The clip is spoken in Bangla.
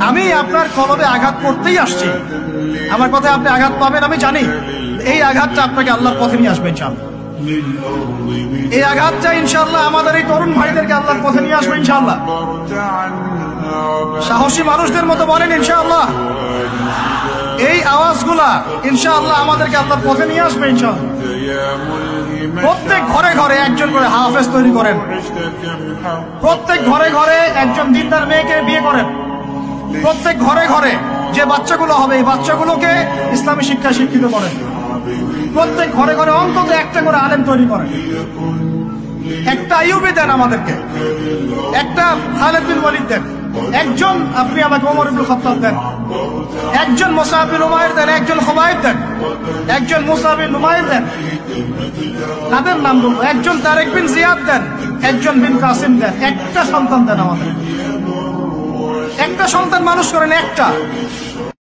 আমি আপনার কলবে আঘাত করতেই আসছি। আমার কথায় আপনি আঘাত পাবেন আমি জানি। এই আঘাতটা আপনাকে আল্লাহর পথে নিয়ে আসবে ইনশাআল্লাহ। এই আঘাতটা ইনশাআল্লাহ আমাদের এই তরুণ ভাইদেরকে আল্লাহর পথে নিয়ে আসবে ইনশাআল্লাহ। সাহসী মানুষদের মতো বলেন ইনশাআল্লাহ। এই আওয়াজগুলা ইনশাআল্লাহ আমাদেরকে আল্লাহর পথে নিয়ে আসবে ইনশাআল্লাহ। প্রত্যেক ঘরে ঘরে একজন করে হাফেজ তৈরি করেন। প্রত্যেক ঘরে ঘরে একজন দিনদার মেয়েকে বিয়ে করেন। প্রত্যেক ঘরে ঘরে যে বাচ্চাগুলো হবে এই বাচ্চাগুলোকে ইসলামী শিক্ষা শিক্ষিত করেন। প্রত্যেক ঘরে ঘরে অন্তত একটা করে আলেম তৈরি করেন। একটা আইয়ুবী দেন আমাদেরকে, একটা খালিদ বিন ওয়ালিদ দেন, একজন আপনি আমাকে ওমর ইবনে খাত্তাব দেন, একজন মুসআব বিন উমাইর দেন, একজন খুবাইব দেন, একজন মুসআব বিন উমাইর দেন। তাদের নাম বলবো, একজন তারেক বিন জিয়াদ দেন, একজন বিন কাসিম দেন। একটা সন্তান দেন আমাদের, একটা সন্তান মানুষ করেন একটা।